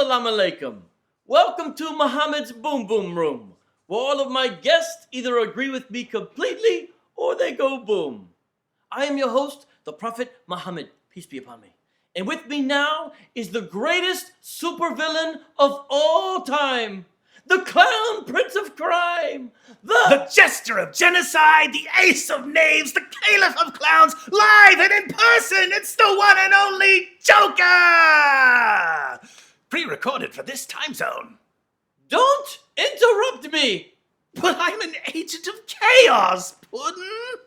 Assalamu alaikum. Welcome to Muhammad's Boom Boom Room, where all of my guests either agree with me completely or they go boom. I am your host, the Prophet Muhammad, peace be upon me. And with me now is the greatest supervillain of all time, the clown prince of crime, the jester of genocide, the ace of knaves, the caliph of clowns, live and in person, it's the one and only Joker! Pre-recorded for this time zone. Don't interrupt me! But I'm an agent of chaos, Puddin'.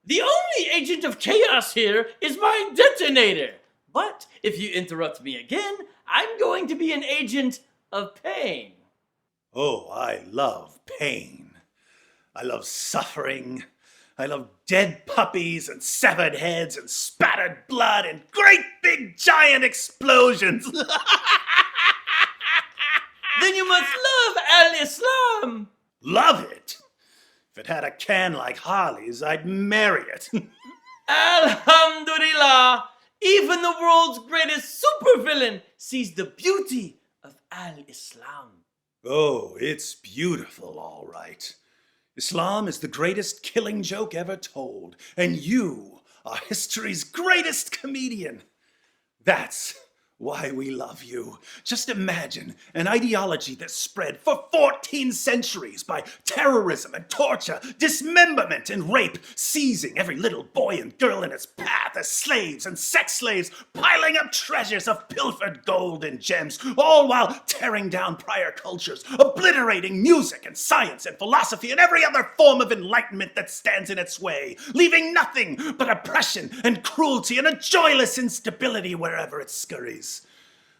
The only agent of chaos here is my detonator. But if you interrupt me again, I'm going to be an agent of pain. Oh, I love pain. I love suffering. I love dead puppies and severed heads and spattered blood and great big giant explosions. Then you must love Al-Islam. Love it? If it had a can like Harley's, I'd marry it. Alhamdulillah, even the world's greatest supervillain sees the beauty of Al-Islam. Oh, it's beautiful, all right. Islam is the greatest killing joke ever told, and you are history's greatest comedian. That's why we love you. Just imagine an ideology that spread for 14 centuries by terrorism and torture, dismemberment and rape, seizing every little boy and girl in its path as slaves and sex slaves, piling up treasures of pilfered gold and gems, all while tearing down prior cultures, obliterating music and science and philosophy and every other form of enlightenment that stands in its way, leaving nothing but oppression and cruelty and a joyless instability wherever it scurries.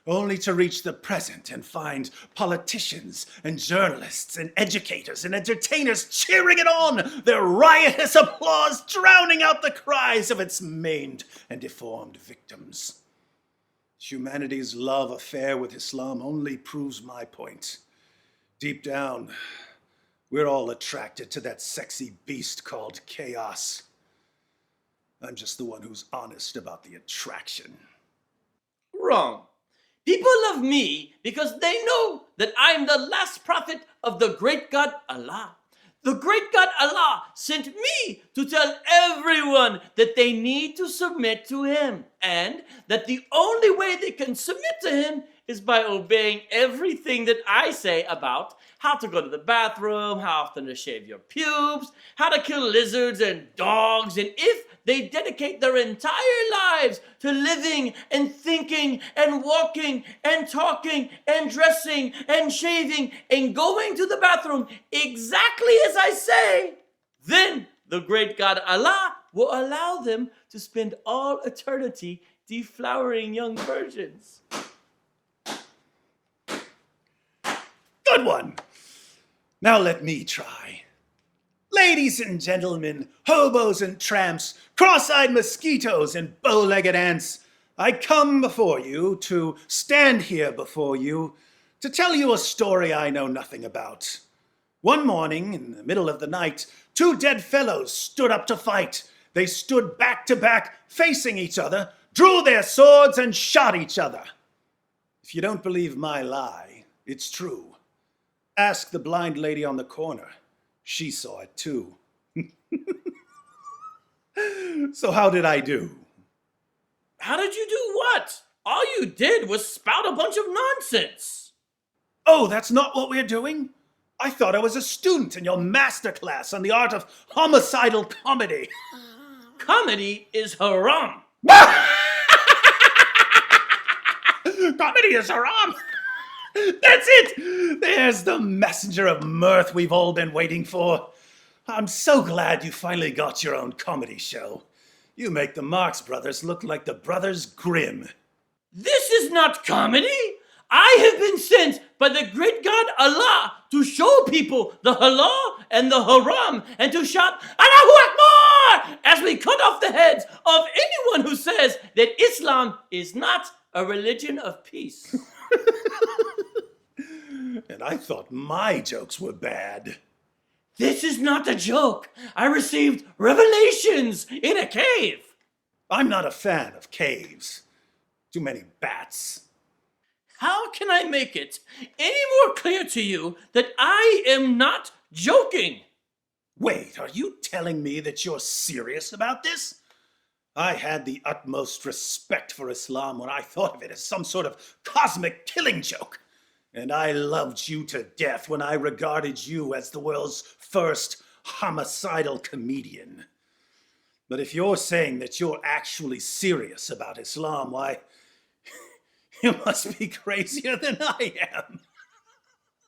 Only to reach the present and find politicians and journalists and educators and entertainers cheering it on, their riotous applause drowning out the cries of its maimed and deformed victims. Humanity's love affair with Islam only proves my point. Deep down, we're all attracted to that sexy beast called chaos. I'm just the one who's honest about the attraction. Wrong. People love me because they know that I'm the last prophet of the great God Allah. The great God Allah sent me to tell everyone that they need to submit to him, and that the only way they can submit to him is by obeying everything that I say about how to go to the bathroom, how often to shave your pubes, how to kill lizards and dogs, and if they dedicate their entire lives to living and thinking and walking and talking and dressing and shaving and going to the bathroom exactly as I say, then the great God Allah will allow them to spend all eternity deflowering young virgins. Good one. Now let me try. Ladies and gentlemen, hobos and tramps, cross-eyed mosquitoes and bow-legged ants, I come before you to stand here before you to tell you a story I know nothing about. One morning, in the middle of the night, two dead fellows stood up to fight. They stood back to back, facing each other, drew their swords and shot each other. If you don't believe my lie, it's true. Ask the blind lady on the corner. She saw it too. So how did I do? How did you do what? All you did was spout a bunch of nonsense. Oh, that's not what we're doing? I thought I was a student in your master class on the art of homicidal comedy. Comedy is haram. Comedy is haram. That's it! There's the messenger of mirth we've all been waiting for. I'm so glad you finally got your own comedy show. You make the Marx Brothers look like the Brothers Grimm. This is not comedy. I have been sent by the great God Allah to show people the halal and the haram and to shout Allahu Akbar as we cut off the heads of anyone who says that Islam is not a religion of peace. And I thought my jokes were bad. This is not a joke. I received revelations in a cave. I'm not a fan of caves. Too many bats. How can I make it any more clear to you that I am not joking? Wait, are you telling me that you're serious about this? I had the utmost respect for Islam when I thought of it as some sort of cosmic killing joke. And I loved you to death when I regarded you as the world's first homicidal comedian. But if you're saying that you're actually serious about Islam, why, you must be crazier than I am.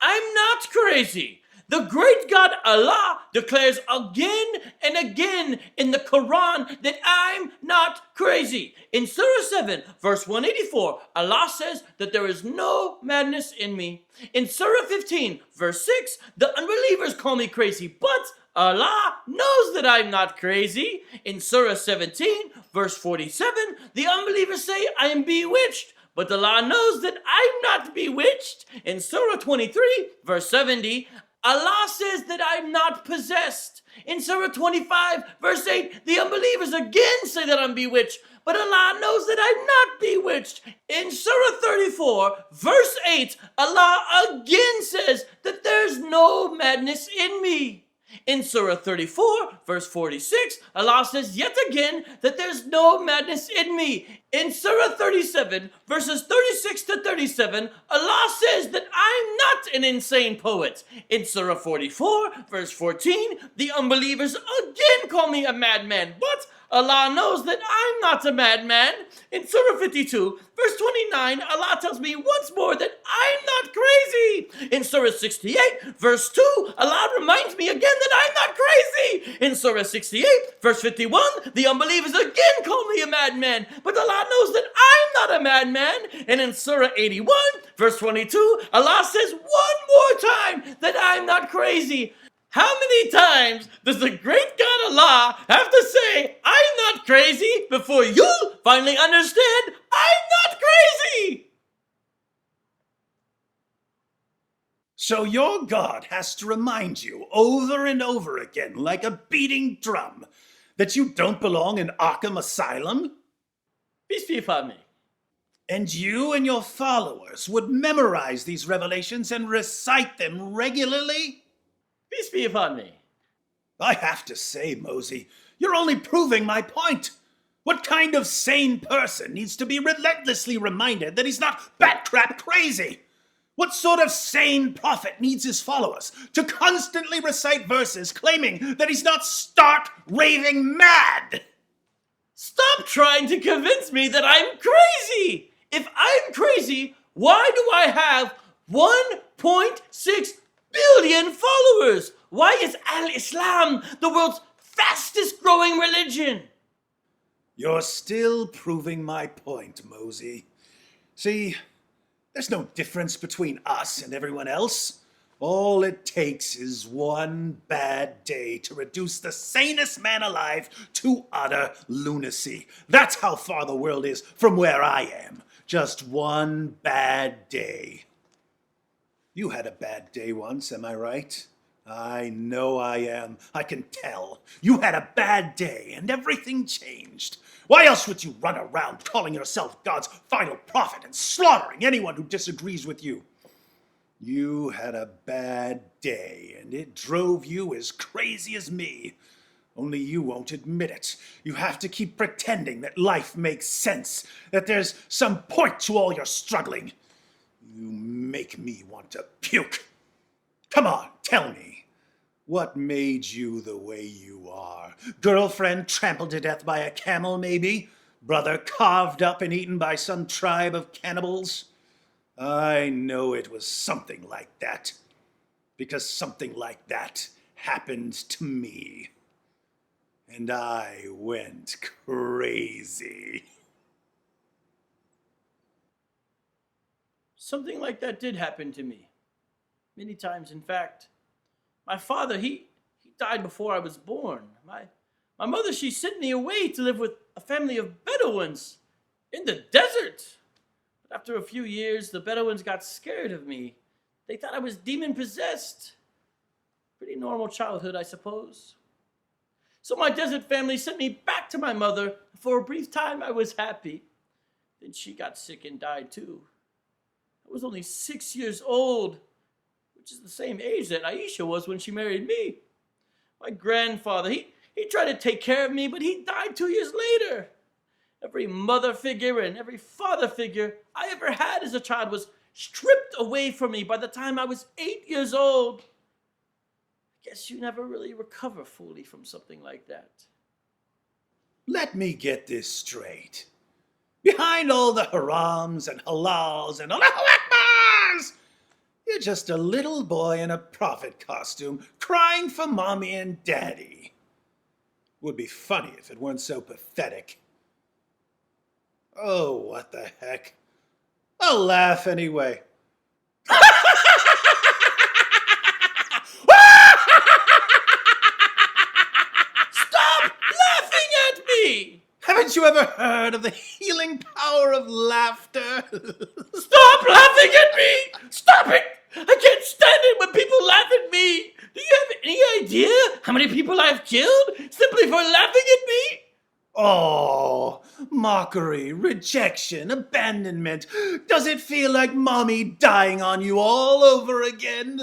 I'm not crazy. The great God Allah declares again and again in the Quran that I'm not crazy. In Surah 7, verse 184, Allah says that there is no madness in me. In Surah 15, verse 6, the unbelievers call me crazy, but Allah knows that I'm not crazy. In Surah 17, verse 47, the unbelievers say I am bewitched, but Allah knows that I'm not bewitched. In Surah 23, verse 70, Allah says that I'm not possessed. In Surah 25, verse 8, the unbelievers again say that I'm bewitched, but Allah knows that I'm not bewitched. In Surah 34, verse 8, Allah again says that there's no madness in me. In Surah 34, verse 46, Allah says yet again that there's no madness in me. In Surah 37, verses 36 to 37, Allah says that I'm not an insane poet. In Surah 44, verse 14, the unbelievers again call me a madman, but Allah knows that I'm not a madman. In Surah 52, verse 29, Allah tells me once more that I'm not crazy. In Surah 68, verse 2, Allah reminds me again that I'm not crazy. In Surah 68, verse 51, the unbelievers again call me a madman, but Allah knows that I'm not a madman. And in Surah 81, verse 22, Allah says one more time that I'm not crazy. How many times does the great God Allah have to say, I'm not crazy, before you'll finally understand I'm not crazy? So your God has to remind you over and over again, like a beating drum, that you don't belong in Arkham Asylum? Peace be upon me. And you and your followers would memorize these revelations and recite them regularly? Peace be upon me. I have to say, Mosey, you're only proving my point. What kind of sane person needs to be relentlessly reminded that he's not batcrap crazy? What sort of sane prophet needs his followers to constantly recite verses claiming that he's not stark raving mad? Stop trying to convince me that I'm crazy. If I'm crazy, why do I have 1.6 billion followers? Why is Al-Islam the world's fastest growing religion? You're still proving my point, Mosey. See, there's no difference between us and everyone else. All it takes is one bad day to reduce the sanest man alive to utter lunacy. That's how far the world is from where I am. Just one bad day. You had a bad day once, am I right? I know I am. I can tell. You had a bad day and everything changed. Why else would you run around calling yourself God's final prophet and slaughtering anyone who disagrees with you? You had a bad day and it drove you as crazy as me. Only you won't admit it. You have to keep pretending that life makes sense, that there's some point to all your struggling. You make me want to puke. Come on, tell me. What made you the way you are? Girlfriend trampled to death by a camel, maybe? Brother carved up and eaten by some tribe of cannibals? I know it was something like that. Because something like that happened to me. And I went crazy. Something like that did happen to me. Many times, in fact. My father, he died before I was born. My mother, she sent me away to live with a family of Bedouins in the desert. But after a few years, the Bedouins got scared of me. They thought I was demon-possessed. Pretty normal childhood, I suppose. So my desert family sent me back to my mother. For a brief time, I was happy. Then she got sick and died too. I was only 6 years old, which is the same age that Aisha was when she married me. My grandfather, he tried to take care of me, but he died 2 years later. Every mother figure and every father figure I ever had as a child was stripped away from me by the time I was 8 years old. I guess you never really recover fully from something like that. Let me get this straight. Behind all the harams and halals and Allahu Akbars, you're just a little boy in a prophet costume crying for mommy and daddy. Would be funny if it weren't so pathetic. Oh, what the heck. I'll laugh anyway. Stop laughing at me! Haven't you ever heard of the healing power of laughter? Stop laughing at me! Stop it! I can't stand it when people laugh at me! Do you have any idea how many people I've killed simply for laughing at me? Oh, mockery, rejection, abandonment. Does it feel like mommy dying on you all over again?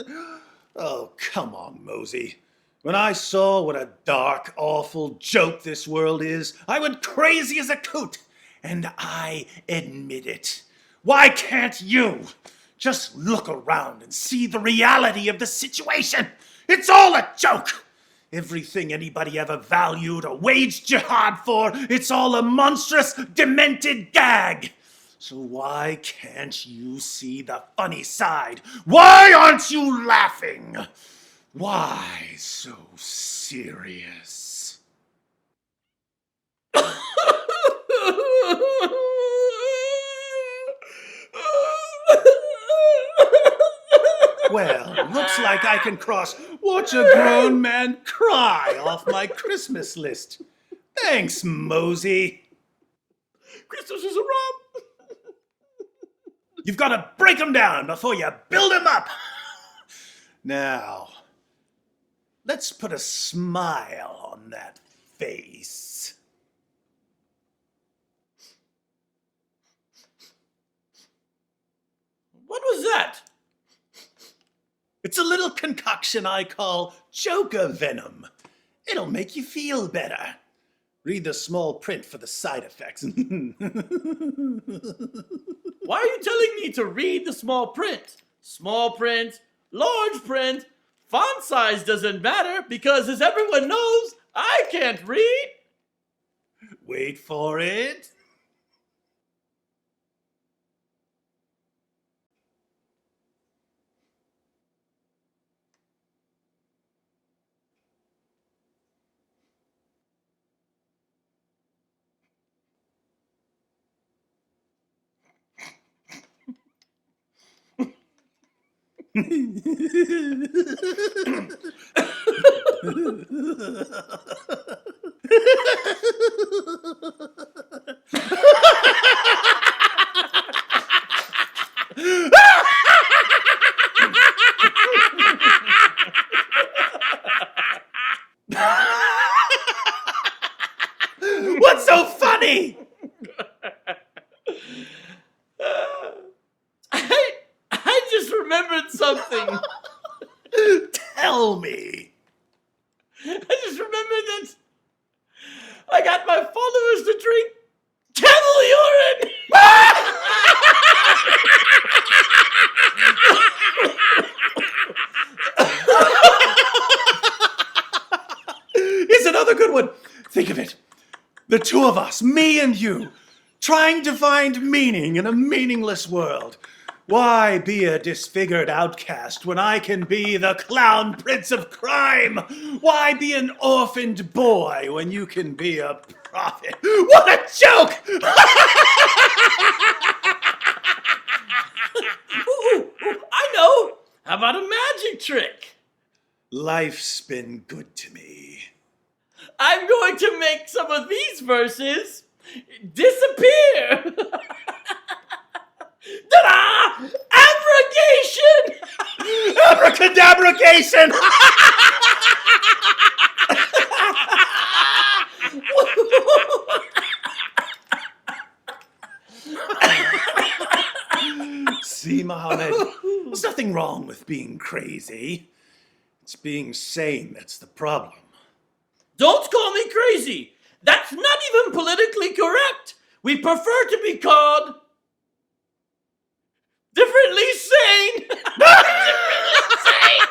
Oh, come on, Mosey. When I saw what a dark, awful joke this world is, I went crazy as a coot, and I admit it. Why can't you? Just look around and see the reality of the situation. It's all a joke. Everything anybody ever valued or waged jihad for, it's all a monstrous, demented gag. So why can't you see the funny side? Why aren't you laughing? Why so serious? Well, looks like I can cross "watch a grown man cry" off my Christmas list. Thanks, Mosey. Christmas is a romp. You've got to break them down before you build them up. Now, let's put a smile on that face. What was that? It's a little concoction I call Joker Venom. It'll make you feel better. Read the small print for the side effects. Why are you telling me to read the small print? Small print, large print, font size doesn't matter because, as everyone knows, I can't read. Wait for it. What's so funny? I just remembered something. Tell me. I just remembered that I got my followers to drink camel urine. Here's another good one. Think of it. The two of us, me and you, trying to find meaning in a meaningless world. Why be a disfigured outcast when I can be the clown prince of crime? Why be an orphaned boy when you can be a prophet? What a joke! Ooh, I know. How about a magic trick? Life's been good to me. I'm going to make some of these verses disappear. Ta-da! Abrogation! Abracadabrogation! See, Muhammad? nothing wrong with being crazy. It's being sane that's the problem. Don't call me crazy. That's not even politically correct. We prefer to be called differently sane. Differently sane.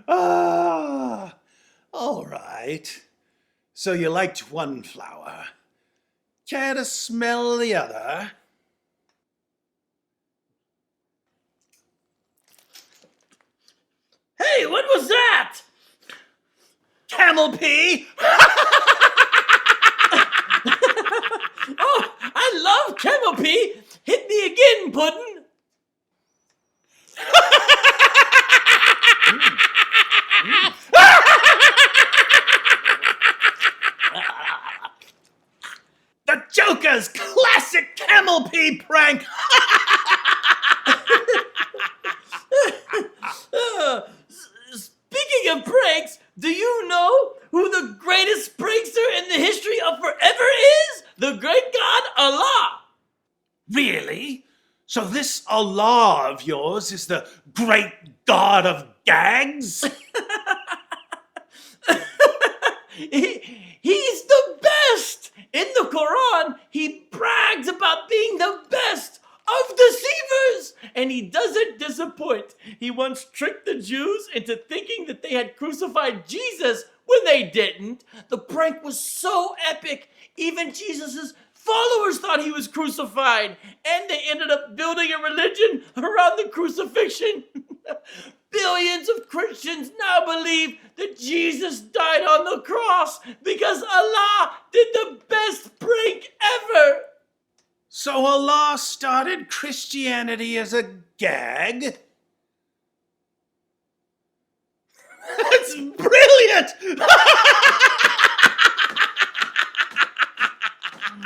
Ah, all right. So you liked one flower. Care to smell the other? Hey, what was that? Camel pee! Oh, I love camel pee. Hit me again, Puddin'. The Joker's classic camel pee prank! Speaking of pranks, do you know who the greatest prankster in the history of forever is? The great god Allah. Really? So this Allah of yours is the great god of gags? He's the best. In the Quran, he brags about being the best of deceivers, and he doesn't disappoint. He once tricked the Jews into thinking that they had crucified Jesus when they didn't. The prank was so epic, even Jesus's followers thought he was crucified, and they ended up building a religion around the crucifixion. Billions of Christians now believe that Jesus died on the cross because Allah did the best prank ever. So Allah started Christianity as a gag? That's brilliant!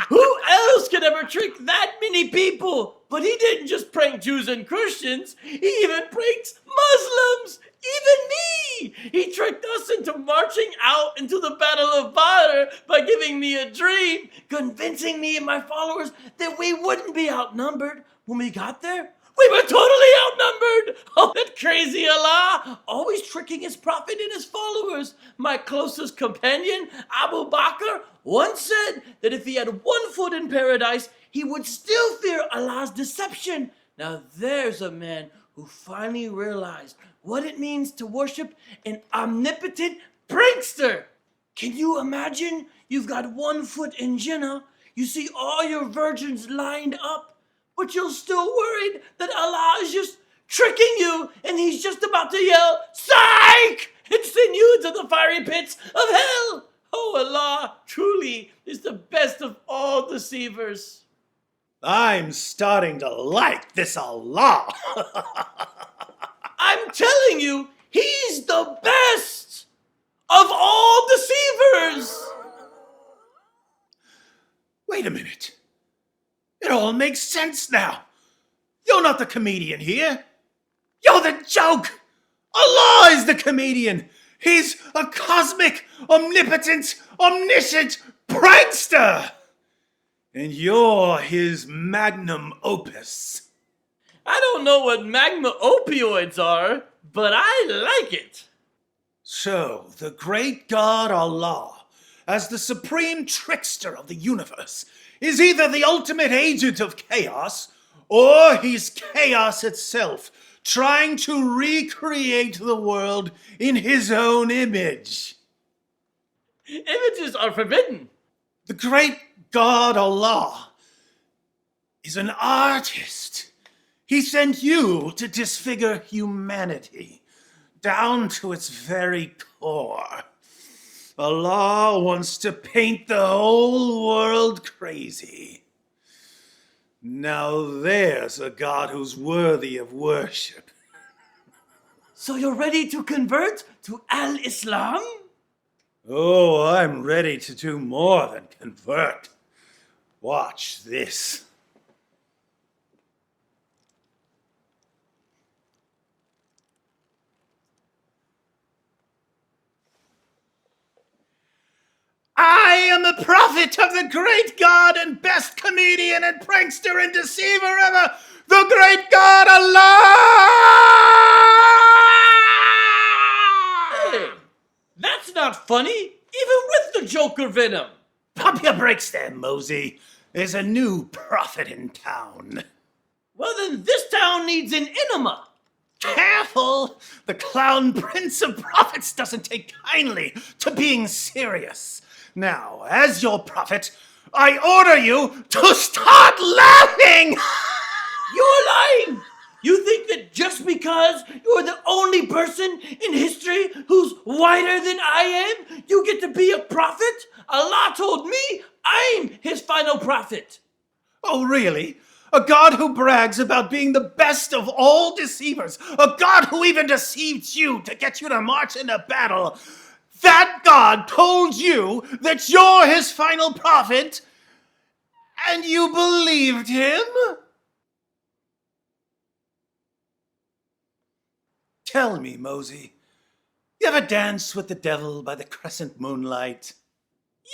Who else could ever trick that many people? But he didn't just prank Jews and Christians. He even pranked Muslims. Even me. He tricked us into marching out into the Battle of Badr by giving me a dream, convincing me and my followers that we wouldn't be outnumbered when we got there. We were totally outnumbered! Oh, that crazy Allah! Always tricking his prophet and his followers. My closest companion, Abu Bakr, once said that if he had one foot in paradise, he would still fear Allah's deception. Now there's a man who finally realized what it means to worship an omnipotent prankster. Can you imagine? You've got one foot in Jinnah, you see all your virgins lined up, but you're still worried that Allah is just tricking you and he's just about to yell, "Psych!" and send you into the fiery pits of hell. Oh, Allah truly is the best of all deceivers. I'm starting to like this Allah. I'm telling you, he's the best of all deceivers. Wait a minute. It all makes sense now. You're not the comedian here. You're the joke. Allah is the comedian. He's a cosmic, omnipotent, omniscient prankster. And you're his magnum opus. I don't know what magma opioids are, but I like it. So, the great God Allah, as the supreme trickster of the universe, is either the ultimate agent of chaos, or he's chaos itself, trying to recreate the world in his own image. Images are forbidden. The great God Allah is an artist. He sent you to disfigure humanity down to its very core. Allah wants to paint the whole world crazy. Now there's a God who's worthy of worship. So you're ready to convert to Al-Islam? Oh, I'm ready to do more than convert. Watch this. I am a prophet prophet of the great God and best comedian and prankster and deceiver ever, the great God Allah! Hey, that's not funny, even with the Joker venom. Pump your brakes there, Mosey. There's a new prophet in town. Well, then this town needs an enema. Careful! The clown prince of prophets doesn't take kindly to being serious. Now, as your prophet, I order you to start laughing! You're lying! You think that just because you're the only person in history who's whiter than I am, you get to be a prophet? Allah told me I'm his final prophet. Oh, really? A God who brags about being the best of all deceivers. A God who even deceived you to get you to march into battle. That God told you that you're his final prophet, and you believed him? Tell me, Mosey, you ever danced with the devil by the crescent moonlight?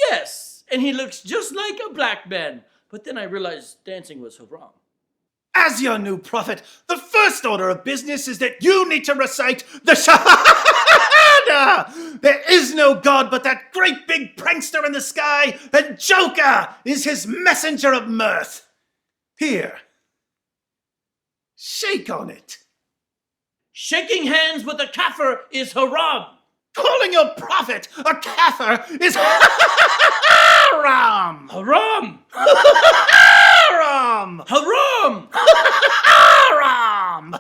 Yes, and he looks just like a black man. But then I realized dancing was haram. As your new prophet, the first order of business is that you need to recite the Shahada! There is no God but that great big prankster in the sky, and Joker is his messenger of mirth. Here, shake on it. Shaking hands with a kafir is haram. Calling your prophet a kafir is haram! Haram! Haram! Haram! Haram!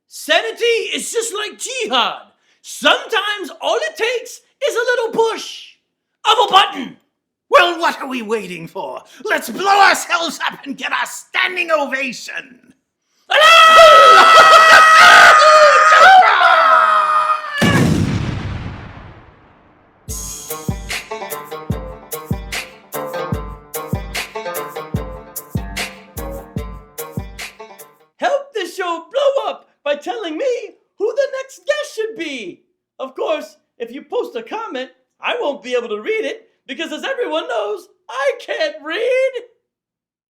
Sanity is just like jihad. Sometimes all it takes is a little push of a button. Well, what are we waiting for? Let's blow ourselves up and get our standing ovation! Help this show blow up by telling me who the next guest should be. Of course, if you post a comment, I won't be able to read it because, as everyone knows, I can't read.